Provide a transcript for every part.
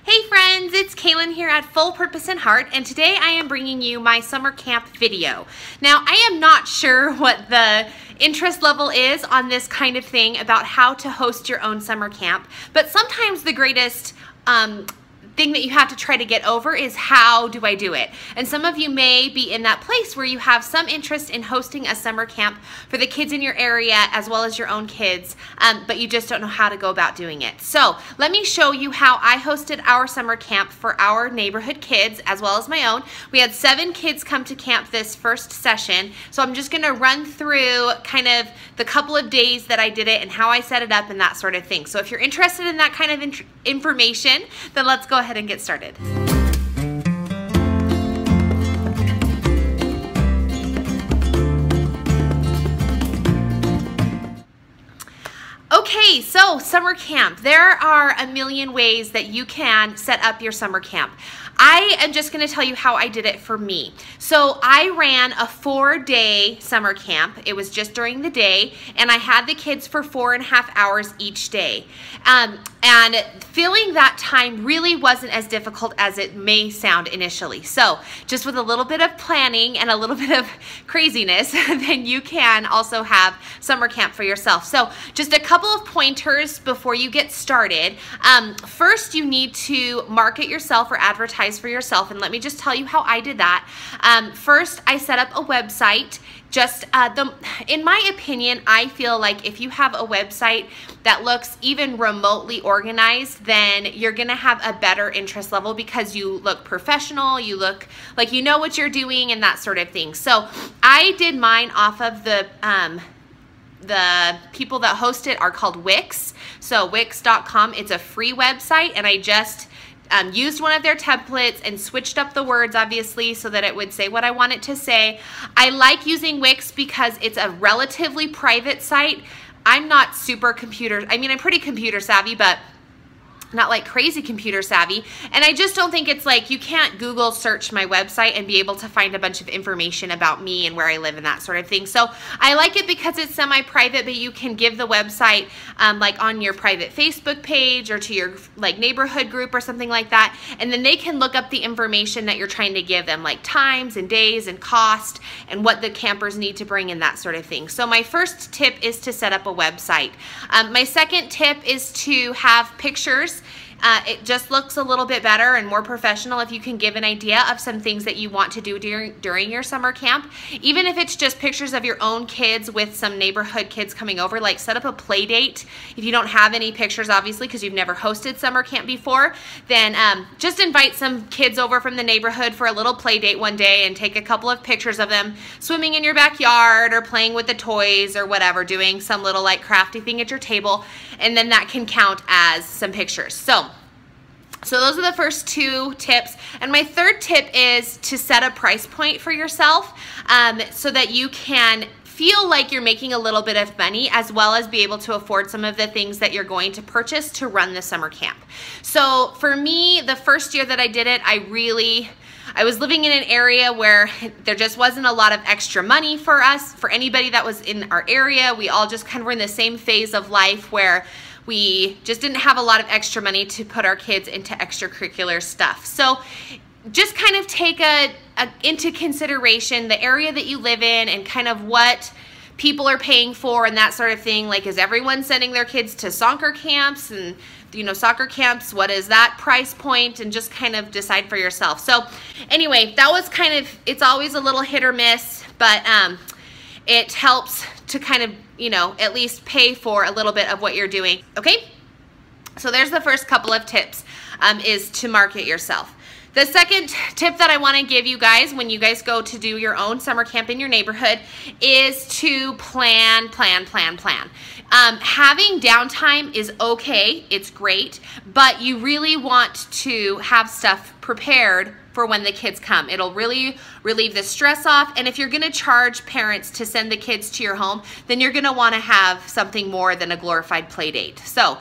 Hey friends, it's Kaylin here at Full Purpose and Heart, and today I am bringing you my summer camp video. Now, I am not sure what the interest level is on this kind of thing about how to host your own summer camp, but sometimes the greatest thing that you have to try to get over is how do I do it? And some of you may be in that place where you have some interest in hosting a summer camp for the kids in your area as well as your own kids, but you just don't know how to go about doing it. So let me show you how I hosted our summer camp for our neighborhood kids as well as my own. We had 7 kids come to camp this first session, so I'm just gonna run through kind of the couple of days that I did it and how I set it up and that sort of thing. So if you're interested in that kind of information, then let's go ahead and get started. Okay, so summer camp. There are a million ways that you can set up your summer camp. I am just going to tell you how I did it for me. So I ran a 4-day summer camp. It was just during the day, and I had the kids for 4.5 hours each day. And filling that time really wasn't as difficult as it may sound initially. So just with a little bit of planning and a little bit of craziness, then you can also have summer camp for yourself. So just a couple of pointers before you get started. First, you need to market yourself or advertise for yourself, and let me just tell you how I did that. First, I set up a website. Just in my opinion, I feel like if you have a website that looks even remotely organized, then you're gonna have a better interest level because you look professional, you look like you know what you're doing and that sort of thing. So I did mine off of the people that host it are called Wix. So Wix.com, it's a free website, and I just used one of their templates and switched up the words, obviously, so that it would say what I want it to say. I like using Wix because it's a relatively private site. I'm not I'm pretty computer savvy, but not like crazy computer savvy. And I just don't think it's like, you can't Google search my website and be able to find a bunch of information about me and where I live and that sort of thing. So I like it because it's semi-private, but you can give the website like on your private Facebook page or to your like neighborhood group or something like that. And then they can look up the information that you're trying to give them, like times and days and cost and what the campers need to bring and that sort of thing. So my first tip is to set up a website. My second tip is to have pictures. It just looks a little bit better and more professional if you can give an idea of some things that you want to do during your summer camp. Even if it's just pictures of your own kids with some neighborhood kids coming over, like set up a play date. If you don't have any pictures, obviously, because you've never hosted summer camp before, then just invite some kids over from the neighborhood for a little play date one day and take a couple of pictures of them swimming in your backyard or playing with the toys or whatever, doing some little like crafty thing at your table, and then that can count as some pictures. So those are the first 2 tips. And my third tip is to set a price point for yourself so that you can feel like you're making a little bit of money as well as be able to afford some of the things that you're going to purchase to run the summer camp. So for me, the first year that I did it, I was living in an area where there just wasn't a lot of extra money for us, for anybody that was in our area. We all just kind of were in the same phase of life where we just didn't have a lot of extra money to put our kids into extracurricular stuff. So just kind of take into consideration the area that you live in and kind of what people are paying for and that sort of thing. Like, is everyone sending their kids to soccer camps? And soccer camps, what is that price point? And just kind of decide for yourself. So anyway, that was it's always a little hit or miss, but it helps to kind of, at least pay for a little bit of what you're doing. Okay? So there's the first couple of tips, is to market yourself. The second tip that I want to give you guys when you guys go to do your own summer camp in your neighborhood is to plan. Having downtime is okay, it's great, but you really want to have stuff prepared for when the kids come. It'll really relieve the stress off, and if you're gonna charge parents to send the kids to your home, then you're gonna wanna have something more than a glorified play date. So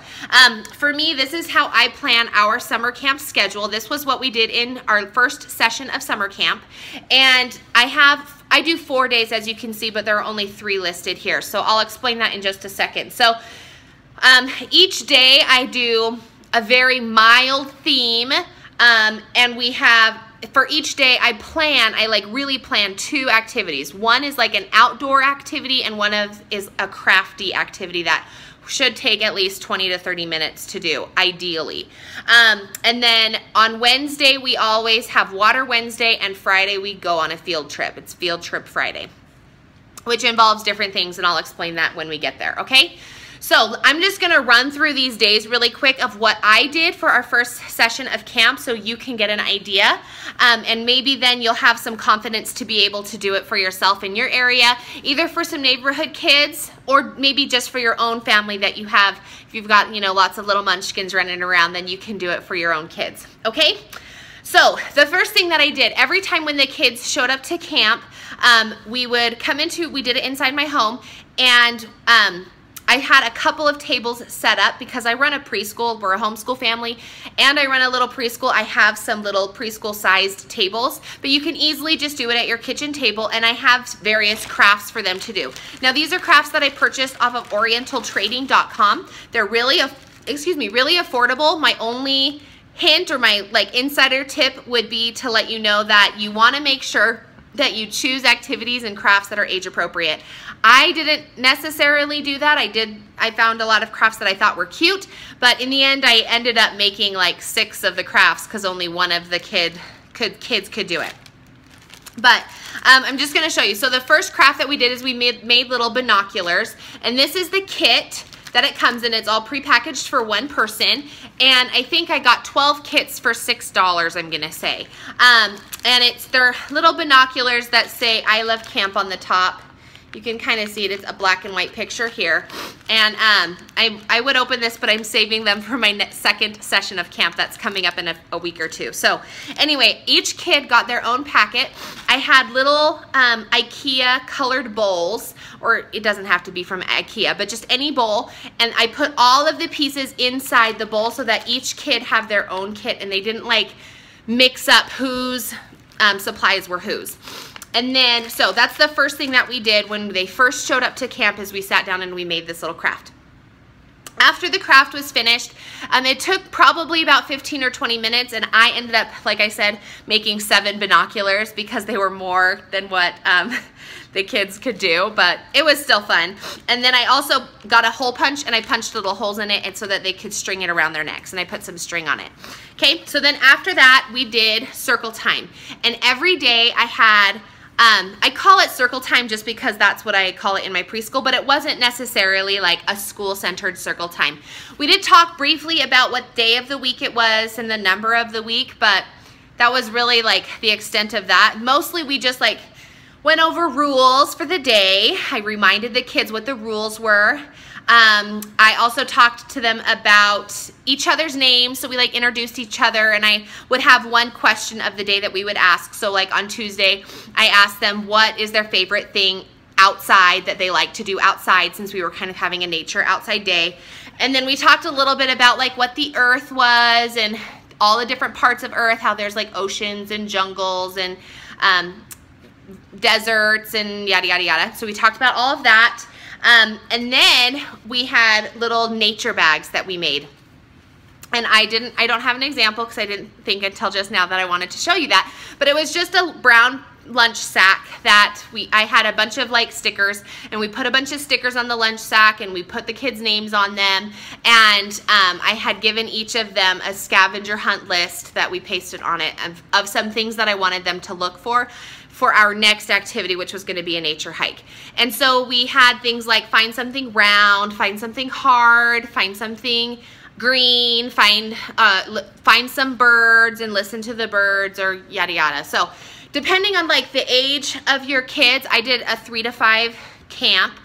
for me, this is how I plan our summer camp schedule. This was what we did in our first session of summer camp, and I do 4 days, as you can see, but there are only 3 listed here. So I'll explain that in just a second. So each day I do a very mild theme, and we have, for each day, I like really plan 2 activities. One is like an outdoor activity, and one is a crafty activity that should take at least 20 to 30 minutes to do, ideally. And then on Wednesday, we always have Water Wednesday, and Friday we go on a field trip. It's Field Trip Friday, which involves different things, and I'll explain that when we get there, okay? So I'm just gonna run through these days really quick of what I did for our first session of camp so you can get an idea, and maybe then you'll have some confidence to be able to do it for yourself in your area, either for some neighborhood kids or maybe just for your own family that you have. If you've got, you know, lots of little munchkins running around, then you can do it for your own kids, okay? So the first thing that I did, every time when the kids showed up to camp, we would come into, we did it inside my home, and I had a couple of tables set up because I run a preschool. We're a homeschool family, and I run a little preschool. I have some little preschool sized tables, but you can easily just do it at your kitchen table, and I have various crafts for them to do. Now, these are crafts that I purchased off of orientaltrading.com. They're really affordable. My only hint or my like insider tip would be to let you know that you want to make sure that you choose activities and crafts that are age appropriate. I didn't necessarily do that. I found a lot of crafts that I thought were cute, but in the end I ended up making like 6 of the crafts because only one of the kids could do it. But I'm just gonna show you. So the first craft that we did is we made little binoculars, and this is the kit that it comes in. It's all prepackaged for 1 person, and I think I got 12 kits for $6, I'm gonna say. And they're little binoculars that say I love camp on the top. You can kind of see it. It's a black and white picture here. And I would open this, but I'm saving them for my second session of camp that's coming up in a week or 2. So anyway, each kid got their own packet. I had little IKEA colored bowls, or it doesn't have to be from IKEA, but just any bowl. And I put all of the pieces inside the bowl so that each kid have their own kit, and they didn't like mix up whose supplies were whose. And then, so that's the first thing that we did when they first showed up to camp, is we sat down and we made this little craft. After the craft was finished, it took probably about 15 or 20 minutes, and I ended up, like I said, making 7 binoculars because they were more than what the kids could do, but it was still fun. And then I also got a hole punch, and I punched little holes in it, and so that they could string it around their necks, and I put some string on it. Okay, so then after that, we did circle time. And every day I had, I call it circle time just because that's what I call it in my preschool, but it wasn't necessarily like a school-centered circle time. We did talk briefly about what day of the week it was and the number of the week, but that was really like the extent of that. Mostly we just like went over rules for the day. I reminded the kids what the rules were. I also talked to them about each other's names, so we like introduced each other, and I would have one question of the day that we would ask. So like on Tuesday, I asked them what is their favorite thing outside that they like to do outside, since we were kind of having a nature outside day. And then we talked a little bit about like what the earth was and all the different parts of earth, how there's like oceans and jungles and deserts and yada yada yada. So we talked about all of that. And then we had little nature bags that we made. And I don't have an example because I didn't think until just now that I wanted to show you that. But it was just a brown lunch sack that I had a bunch of like stickers, and we put a bunch of stickers on the lunch sack, and we put the kids' names on them. And I had given each of them a scavenger hunt list that we pasted on it of some things that I wanted them to look for our next activity, which was going to be a nature hike. And so we had things like find something round, find something hard, find something green, find some birds and listen to the birds, or yada yada. So depending on like the age of your kids, I did a 3 to 5 camp.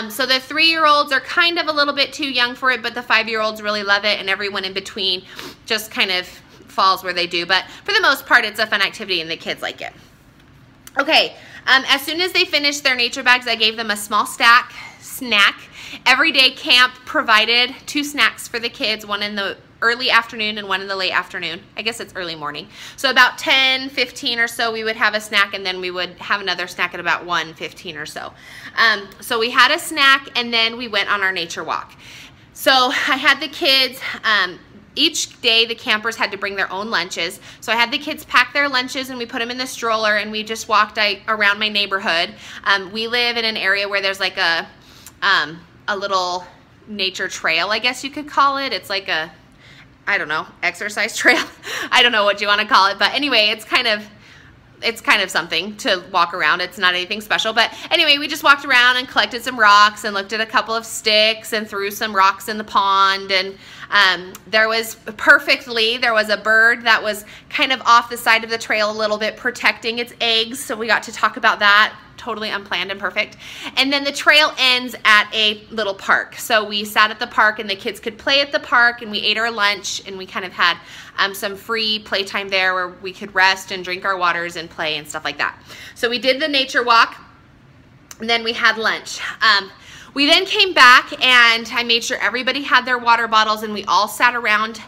So the 3-year-olds are kind of a little bit too young for it, but the 5-year-olds really love it, and everyone in between just kind of falls where they do. But for the most part, it's a fun activity and the kids like it. Okay, as soon as they finished their nature bags, I gave them a small snack. Every day camp provided 2 snacks for the kids, one in the early afternoon and one in the late afternoon. I guess it's early morning. So about 10:15 or so we would have a snack, and then we would have another snack at about 1:15 or so. So we had a snack, and then we went on our nature walk. So I had the kids each day the campers had to bring their own lunches. So I had the kids pack their lunches and we put them in the stroller and we just walked around my neighborhood. We live in an area where there's like a little nature trail, I guess you could call it. It's like a, I don't know, exercise trail. I don't know what you want to call it, but anyway, it's kind of something to walk around. It's not anything special, but anyway, we just walked around and collected some rocks and looked at a couple of sticks and threw some rocks in the pond. And there was a bird that was kind of off the side of the trail a little bit, protecting its eggs, so we got to talk about that. Totally unplanned and perfect. And then the trail ends at a little park. So we sat at the park and the kids could play at the park, and we ate our lunch, and we kind of had some free playtime there where we could rest and drink our waters and play and stuff like that. So we did the nature walk, and then we had lunch. We then came back and I made sure everybody had their water bottles, and we all sat around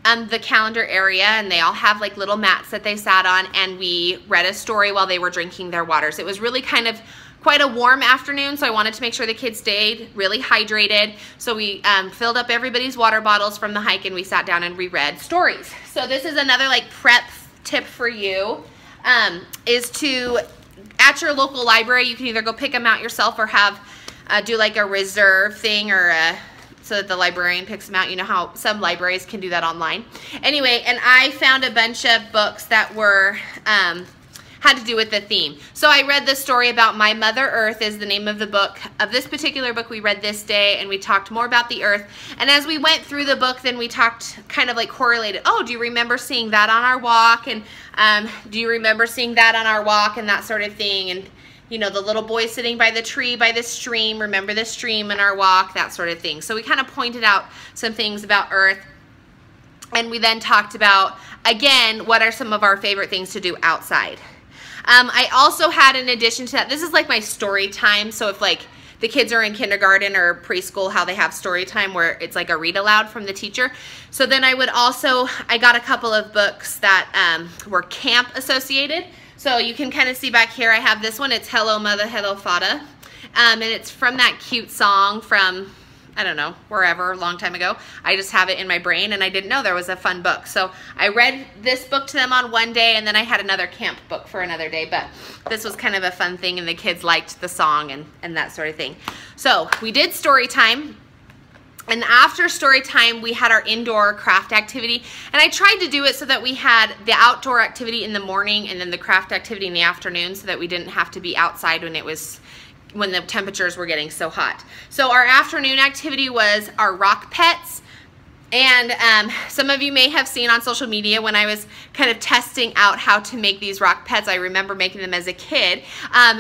the calendar area, and they all have like little mats that they sat on, and we read a story while they were drinking their waters. It was really kind of quite a warm afternoon, so I wanted to make sure the kids stayed really hydrated. So we filled up everybody's water bottles from the hike, and we sat down and reread stories. So this is another like prep tip for you, is to, at your local library, you can either go pick them out yourself or have do like a reserve thing, or so that the librarian picks them out. You know how some libraries can do that online. Anyway, and I found a bunch of books that were had to do with the theme. So I read the story about My Mother Earth is the name of the book. Of this particular book we read this day, and we talked more about the earth. And as we went through the book, then we talked, kind of like correlated, oh, do you remember seeing that on our walk? And do you remember seeing that on our walk, and that sort of thing. And you know, the little boy sitting by the tree by the stream, remember the stream in our walk, that sort of thing. So we kind of pointed out some things about earth. And we then talked about, again, what are some of our favorite things to do outside. I also had, in addition to that, this is like my story time. So if like the kids are in kindergarten or preschool, how they have story time where it's like a read aloud from the teacher. So then I got a couple of books that were camp associated. So you can kind of see back here, I have this one. It's Hello Mother, Hello Fada. And it's from that cute song from, I don't know, wherever, a long time ago. I just have it in my brain, and I didn't know there was a fun book. So I read this book to them on one day, and then I had another camp book for another day. But this was kind of a fun thing, and the kids liked the song and that sort of thing. So we did story time. And after story time, we had our indoor craft activity. And I tried to do it so that we had the outdoor activity in the morning and then the craft activity in the afternoon, so that we didn't have to be outside when the temperatures were getting so hot. So our afternoon activity was our rock pets. And some of you may have seen on social media when I was kind of testing out how to make these rock pets. I remember making them as a kid.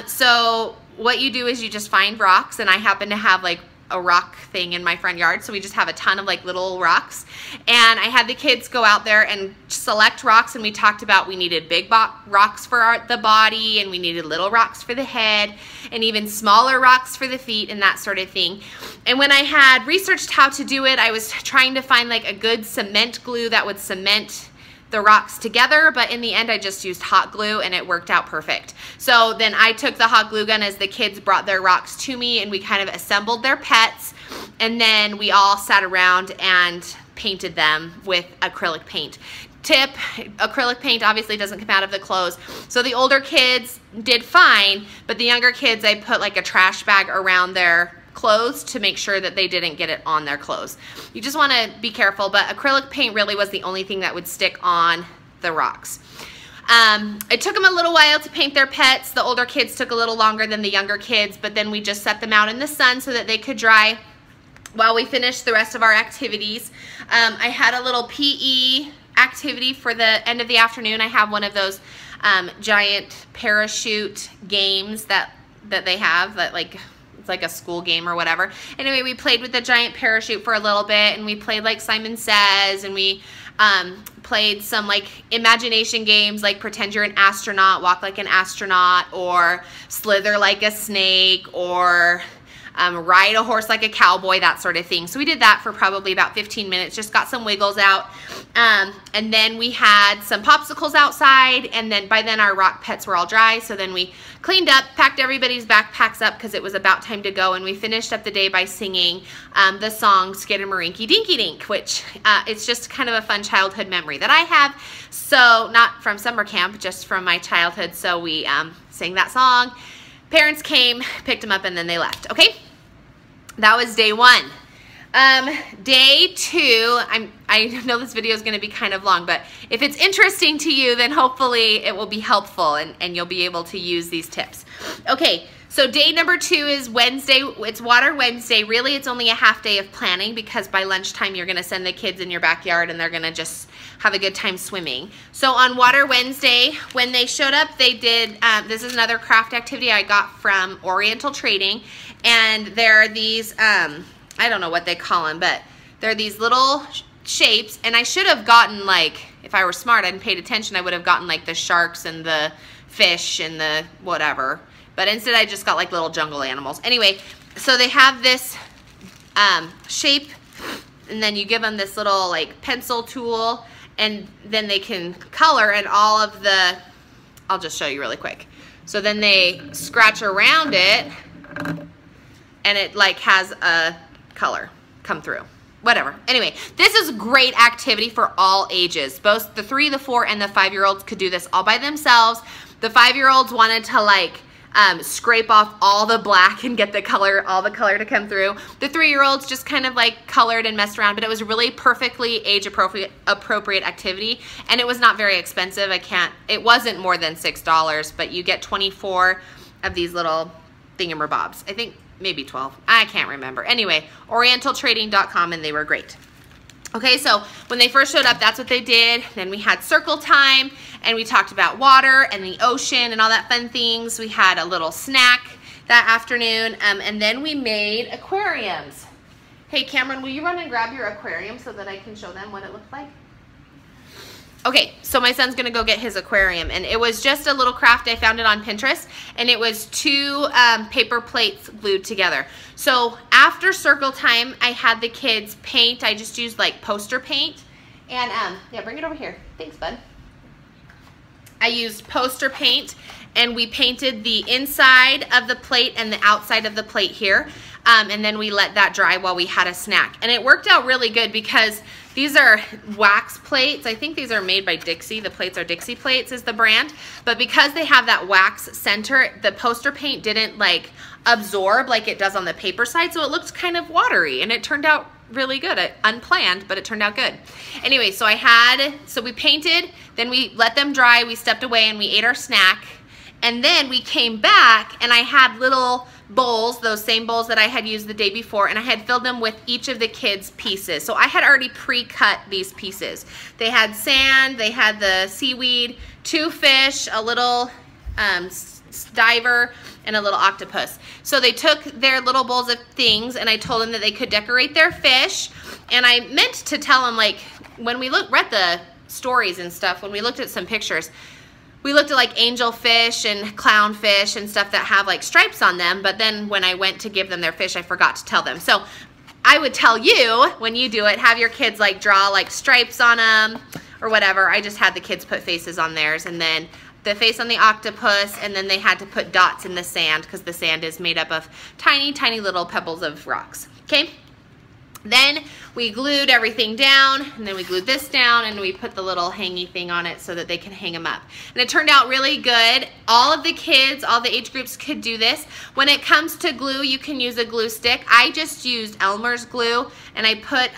So what you do is you just find rocks, and I happen to have like a rock thing in my front yard, so we just have a ton of like little rocks, and I had the kids go out there and select rocks, and we talked about we needed big rocks for the body, and we needed little rocks for the head, and even smaller rocks for the feet, and that sort of thing. And when I had researched how to do it, I was trying to find like a good cement glue that would cement the rocks together, but in the end I just used hot glue, and it worked out perfect. So then I took the hot glue gun as the kids brought their rocks to me, and we kind of assembled their pets, and then we all sat around and painted them with acrylic paint. Tip, acrylic paint obviously doesn't come out of the clothes. So the older kids did fine, but the younger kids, I put like a trash bag around their clothes to make sure that they didn't get it on their clothes. You just want to be careful, but acrylic paint really was the only thing that would stick on the rocks. It took them a little while to paint their pets. The older kids took a little longer than the younger kids, but then we just set them out in the sun so that they could dry while we finished the rest of our activities. I had a little PE activity for the end of the afternoon. I have one of those giant parachute games that they have that like, it's like a school game or whatever. Anyway, we played with the giant parachute for a little bit, and we played like Simon Says, and we played some like imagination games like pretend you're an astronaut, walk like an astronaut, or slither like a snake, or ride a horse like a cowboy, that sort of thing. So we did that for probably about 15 minutes, just got some wiggles out. And then we had some popsicles outside, and then by then our rock pets were all dry. So then we cleaned up, packed everybody's backpacks up because it was about time to go, and we finished up the day by singing the song Skidamarinky Dinky Dink, which it's just kind of a fun childhood memory that I have. So not from summer camp, just from my childhood. So we sang that song. Parents came, picked them up, and then they left. Okay, that was day one. Day two, I know this video is going to be kind of long, but if it's interesting to you, then hopefully it will be helpful and you'll be able to use these tips. Okay, so day number two is Wednesday. It's Water Wednesday. Really, it's only a half day of planning because by lunchtime you're going to send the kids in your backyard and they're going to just have a good time swimming. So on Water Wednesday, when they showed up, they did, this is another craft activity I got from Oriental Trading, and there are these, I don't know what they call them, but they're these little shapes, and I should have gotten, like, if I were smart and paid attention, I would have gotten like the sharks and the fish and the whatever, but instead I just got like little jungle animals. Anyway, so they have this shape, and then you give them this little like pencil tool, and then they can color, and all of the, I'll just show you really quick. So then they scratch around it, and it like has a color come through, whatever. Anyway, this is a great activity for all ages. Both the 3, the 4, and the 5-year-olds could do this all by themselves. The 5-year-olds wanted to like scrape off all the black and get the color, all the color to come through. The 3-year-olds just kind of like colored and messed around, but it was a really perfectly age appropriate activity, and it was not very expensive. It wasn't more than $6, but you get 24 of these little thingamabobs. I think maybe 12. I can't remember. Anyway, orientaltrading.com, and they were great. Okay, so when they first showed up, that's what they did. Then we had circle time, and we talked about water and the ocean and all that fun things. We had a little snack that afternoon, and then we made aquariums. Hey, Cameron, will you run and grab your aquarium so that I can show them what it looked like? Okay, so my son's gonna go get his aquarium, and it was just a little craft. I found it on Pinterest, and it was 2 paper plates glued together. So after circle time, I had the kids paint. I just used like poster paint, and yeah, bring it over here. Thanks, bud. I used poster paint, and we painted the inside of the plate and the outside of the plate here, and then we let that dry while we had a snack. And it worked out really good because these are wax plates. I think these are made by Dixie. The plates are Dixie plates is the brand. But because they have that wax center, the poster paint didn't like absorb like it does on the paper side, so it looked kind of watery, and it turned out really good. Unplanned, but it turned out good. Anyway, so we painted, then we let them dry, we stepped away, and we ate our snack. And then we came back, and I had little bowls, those same bowls that I had used the day before, and I had filled them with each of the kids' pieces. So I had already pre-cut these pieces. They had sand, they had the seaweed, 2 fish, a little diver, and a little octopus. So they took their little bowls of things, and I told them that they could decorate their fish. And I meant to tell them, like, when we read the stories and stuff, when we looked at some pictures, we looked at like angelfish and clownfish and stuff that have like stripes on them, but then when I went to give them their fish, I forgot to tell them. So I would tell you, when you do it, have your kids like draw like stripes on them or whatever. I just had the kids put faces on theirs, and then the face on the octopus, and then they had to put dots in the sand because the sand is made up of tiny, tiny little pebbles of rocks. Okay? Then we glued everything down, and then we glued this down, and we put the little hangy thing on it so that they can hang them up. And it turned out really good. All of the kids, all the age groups could do this. When it comes to glue, you can use a glue stick. I just used Elmer's glue, and I put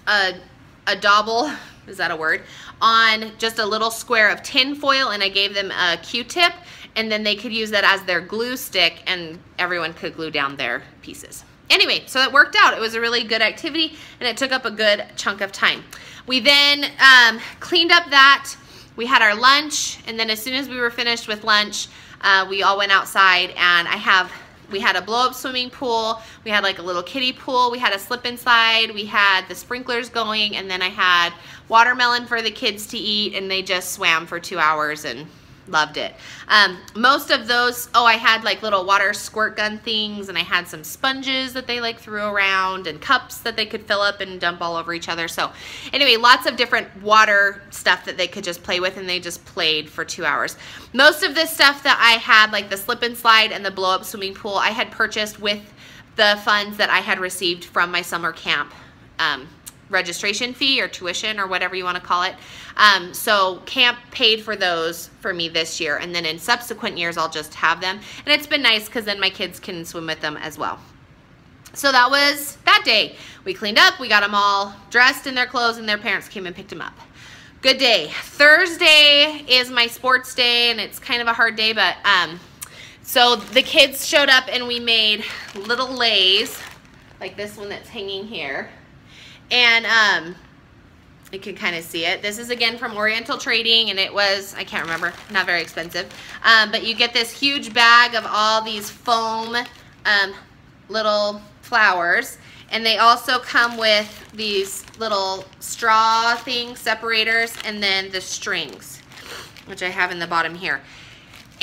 a dauble, is that a word, on just a little square of tin foil, and I gave them a Q-tip, and then they could use that as their glue stick, and everyone could glue down their pieces. Anyway, so it worked out. It was a really good activity, and it took up a good chunk of time. We then cleaned up that. We had our lunch, and then as soon as we were finished with lunch, we all went outside, and we had a blow-up swimming pool. We had like a little kiddie pool. We had a slip inside. We had the sprinklers going, and then I had watermelon for the kids to eat, and they just swam for 2 hours, and Loved it. Most of those, I had like little water squirt gun things, and I had some sponges that they like threw around, and cups that they could fill up and dump all over each other. So anyway, lots of different water stuff that they could just play with, and they just played for 2 hours. Most of this stuff that I had, like the slip and slide and the blow up swimming pool, I had purchased with the funds that I had received from my summer camp registration fee or tuition or whatever you want to call it. So camp paid for those for me this year, and then in subsequent years I'll just have them, and it's been nice because then my kids can swim with them as well. So that was that day. We cleaned up, we got them all dressed in their clothes, and their parents came and picked them up. Good day. Thursday is my sports day, and it's kind of a hard day, but so the kids showed up and we made little leis, like this one that's hanging here. And you can kind of see it. This is again from Oriental Trading, and it was, I can't remember, not very expensive. But you get this huge bag of all these foam little flowers, and they also come with these little straw things, separators, and then the strings, which I have in the bottom here.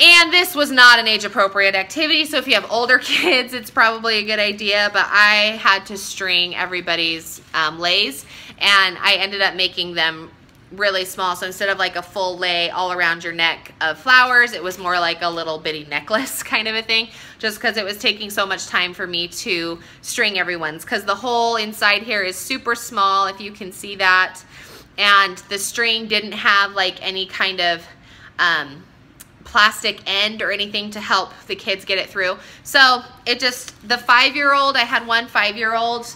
And this was not an age-appropriate activity, so if you have older kids, it's probably a good idea, but I had to string everybody's leis, and I ended up making them really small. So instead of like a full lei all around your neck of flowers, it was more like a little bitty necklace kind of a thing, just because it was taking so much time for me to string everyone's, because the hole inside here is super small, if you can see that, and the string didn't have like any kind of plastic end or anything to help the kids get it through. So it just, the 5-year-old, I had one 5-year-old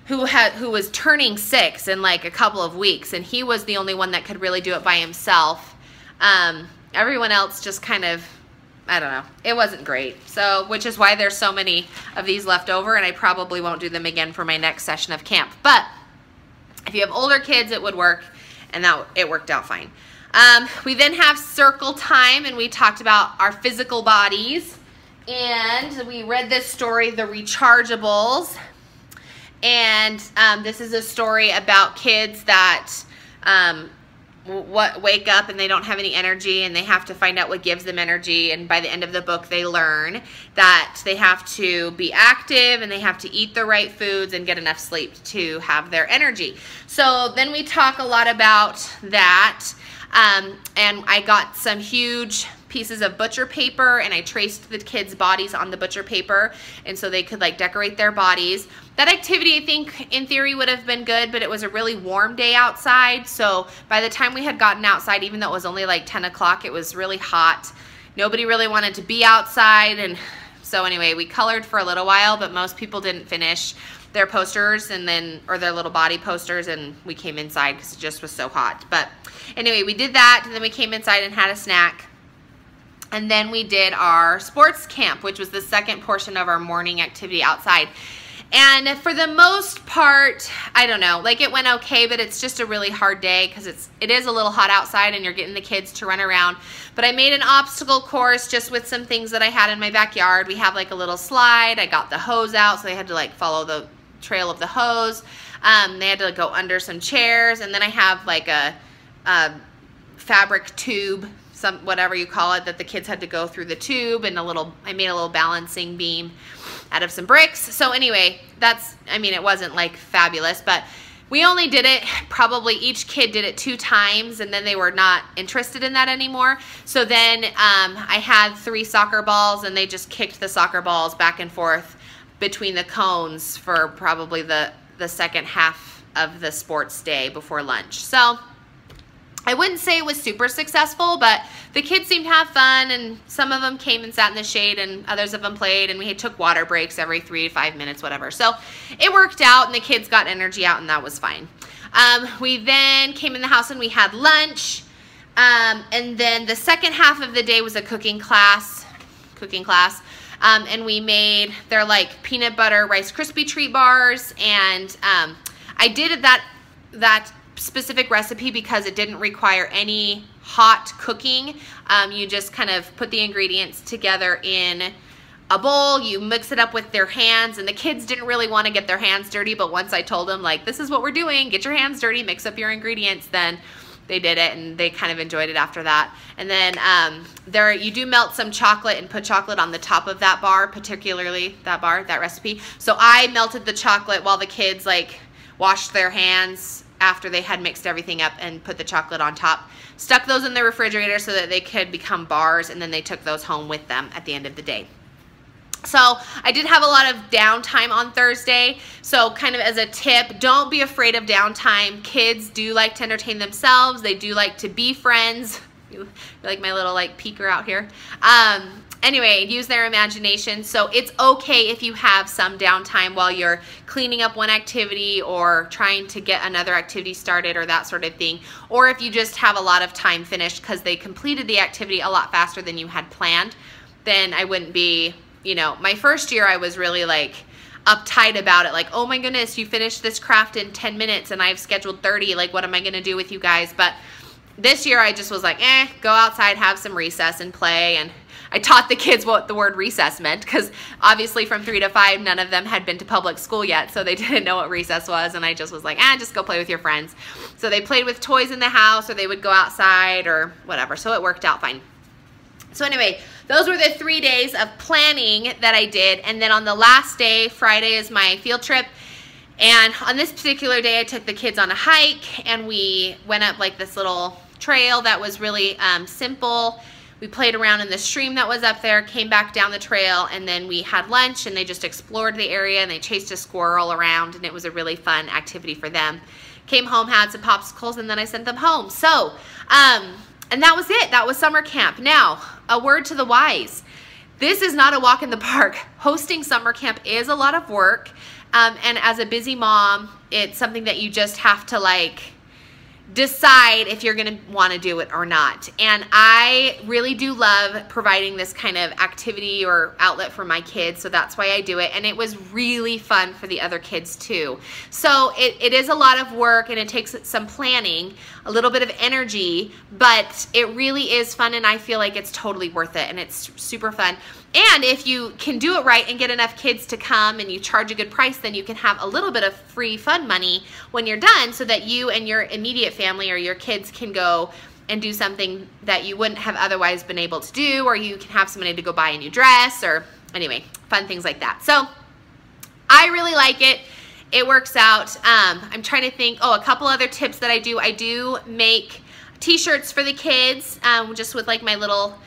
who was turning 6 in like a couple of weeks, and he was the only one that could really do it by himself. Everyone else just kind of, I don't know, it wasn't great. So, which is why there's so many of these left over, and I probably won't do them again for my next session of camp. But if you have older kids, it would work, and it worked out fine. We then have circle time, and we talked about our physical bodies, and we read this story, The Rechargeables, and this is a story about kids that wake up and they don't have any energy, and they have to find out what gives them energy, and by the end of the book they learn that they have to be active, and they have to eat the right foods and get enough sleep to have their energy. So then we talk a lot about that. And I got some huge pieces of butcher paper, and I traced the kids' bodies on the butcher paper, and so they could like decorate their bodies. That activity, I think, in theory would have been good, but it was a really warm day outside, so by the time we had gotten outside, even though it was only like 10 o'clock, it was really hot. Nobody really wanted to be outside, and so anyway, we colored for a little while, but most people didn't finish their posters, and then, or their little body posters, and we came inside because it just was so hot. But anyway, we did that, and then we came inside and had a snack, and then we did our sports camp, which was the second portion of our morning activity outside. And for the most part, I don't know, like it went okay, but it's just a really hard day because it is a little hot outside, and you're getting the kids to run around. But I made an obstacle course just with some things that I had in my backyard. We have like a little slide. I got the hose out, so they had to like follow the trail of the hose. They had to go under some chairs, and then I have like a fabric tube, whatever you call it, that the kids had to go through the tube, and I made a little balancing beam out of some bricks. So anyway, it wasn't like fabulous, but we only did it, probably each kid did it 2 times, and then they were not interested in that anymore. So then I had 3 soccer balls, and they just kicked the soccer balls back and forth between the cones for probably the second half of the sports day before lunch. So I wouldn't say it was super successful, but the kids seemed to have fun, and some of them came and sat in the shade, and others of them played, and we took water breaks every 3 to 5 minutes, whatever. So it worked out, and the kids got energy out, and that was fine. We then came in the house and we had lunch, and then the second half of the day was a cooking class, and we made, they're like peanut butter Rice Krispie treat bars, and I did that specific recipe because it didn't require any hot cooking. You just kind of put the ingredients together in a bowl, you mix it up with their hands, and the kids didn't really want to get their hands dirty, but once I told them, like, this is what we're doing, get your hands dirty, mix up your ingredients, then they did it and they kind of enjoyed it after that. And then you do melt some chocolate and put chocolate on the top of that bar, particularly that recipe. So I melted the chocolate while the kids like washed their hands after they had mixed everything up and put the chocolate on top. Stuck those in the refrigerator so that they could become bars, and then they took those home with them at the end of the day. So I did have a lot of downtime on Thursday. So kind of as a tip, don't be afraid of downtime. Kids do like to entertain themselves. They do like to be friends. You like my little like peeker out here. Anyway, use their imagination. So it's okay if you have some downtime while you're cleaning up one activity or trying to get another activity started or that sort of thing. Or if you just have a lot of time finished because they completed the activity a lot faster than you had planned, then I wouldn't be, you know, my first year I was really like uptight about it. Like, oh my goodness, you finished this craft in 10 minutes and I've scheduled 30. Like, what am I going to do with you guys? But this year I just was like, go outside, have some recess and play. And I taught the kids what the word recess meant because obviously from 3 to 5, none of them had been to public school yet, so they didn't know what recess was, and I just was like, just go play with your friends. So they played with toys in the house, or they would go outside or whatever, so it worked out fine. So anyway, those were the 3 days of planning that I did, and then on the last day, Friday, is my field trip. And on this particular day, I took the kids on a hike, and we went up like this little trail that was really simple. We played around in the stream that was up there, came back down the trail, and then we had lunch, and they just explored the area, and they chased a squirrel around, and it was a really fun activity for them. Came home, had some popsicles, and then I sent them home. So, and that was it. That was summer camp. Now, a word to the wise. This is not a walk in the park. Hosting summer camp is a lot of work, and as a busy mom, it's something that you just have to like decide if you're going to want to do it or not. And I really do love providing this kind of activity or outlet for my kids, so that's why I do it. And it was really fun for the other kids too. So it is a lot of work, and it takes some planning, a little bit of energy, but it really is fun, and I feel like it's totally worth it, and it's super fun. And if you can do it right and get enough kids to come and you charge a good price, then you can have a little bit of free fun money when you're done, so that you and your immediate family or your kids can go and do something that you wouldn't have otherwise been able to do, or you can have somebody to go buy a new dress, or anyway, fun things like that. So I really like it. It works out. I'm trying to think, a couple other tips that I do. I do make t-shirts for the kids, just with like my little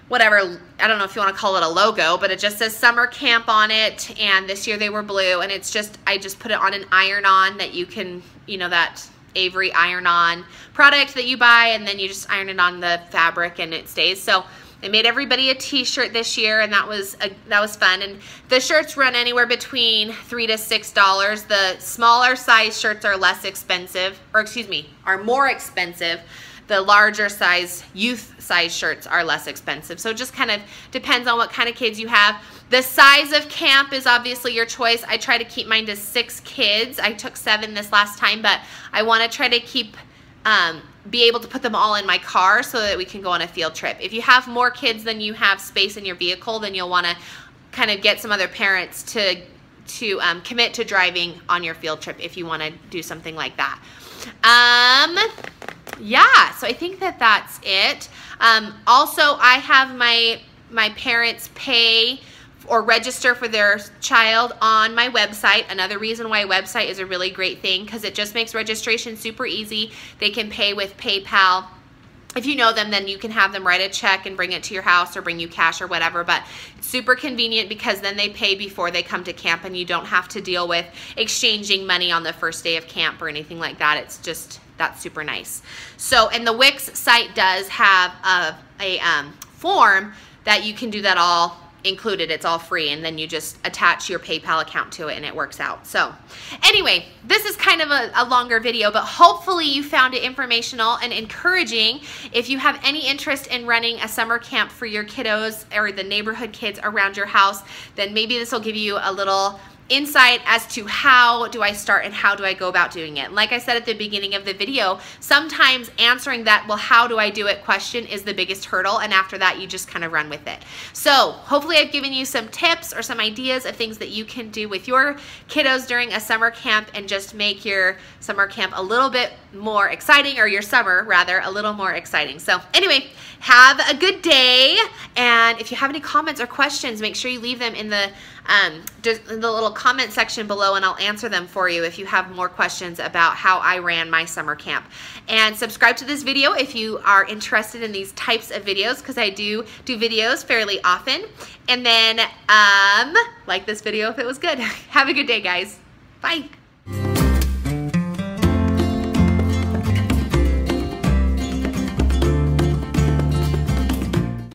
whatever, I don't know if you want to call it a logo, but it just says summer camp on it, and this year they were blue, and it's just, I just put it on an iron-on that you can, you know, that Avery iron-on product that you buy, and then you just iron it on the fabric and it stays. So I made everybody a t-shirt this year, and that was fun. And the shirts run anywhere between $3 to $6. The smaller size shirts are less expensive, or excuse me, are more expensive. The larger size, youth size shirts are less expensive. So it just kind of depends on what kind of kids you have. The size of camp is obviously your choice. I try to keep mine to 6 kids. I took 7 this last time, but I want to try to keep, be able to put them all in my car so that we can go on a field trip. If you have more kids than you have space in your vehicle, then you'll want to kind of get some other parents to commit to driving on your field trip if you want to do something like that. Yeah, so I think that that's it. Also, I have my parents pay or register for their child on my website. Another reason why a website is a really great thing, because it just makes registration super easy. They can pay with PayPal. If you know them, then you can have them write a check and bring it to your house or bring you cash or whatever, but it's super convenient because then they pay before they come to camp, and you don't have to deal with exchanging money on the first day of camp or anything like that. It's just, that's super nice. So, and the Wix site does have a form that you can do that all included. It's all free, and then you just attach your PayPal account to it, and it works out. So anyway, this is kind of a longer video, but hopefully you found it informational and encouraging. If you have any interest in running a summer camp for your kiddos or the neighborhood kids around your house, then maybe this will give you a little insight as to how do I start and how do I go about doing it. And like I said at the beginning of the video, sometimes answering that, well, how do I do it question is the biggest hurdle, and after that you just kind of run with it. So hopefully I've given you some tips or some ideas of things that you can do with your kiddos during a summer camp and just make your summer camp a little bit more exciting, or your summer rather a little more exciting. So anyway, have a good day, and if you have any comments or questions, make sure you leave them in the little comment section below, and I'll answer them for you if you have more questions about how I ran my summer camp. And subscribe to this video if you are interested in these types of videos, because I do videos fairly often. And then like this video if it was good. Have a good day, guys. Bye.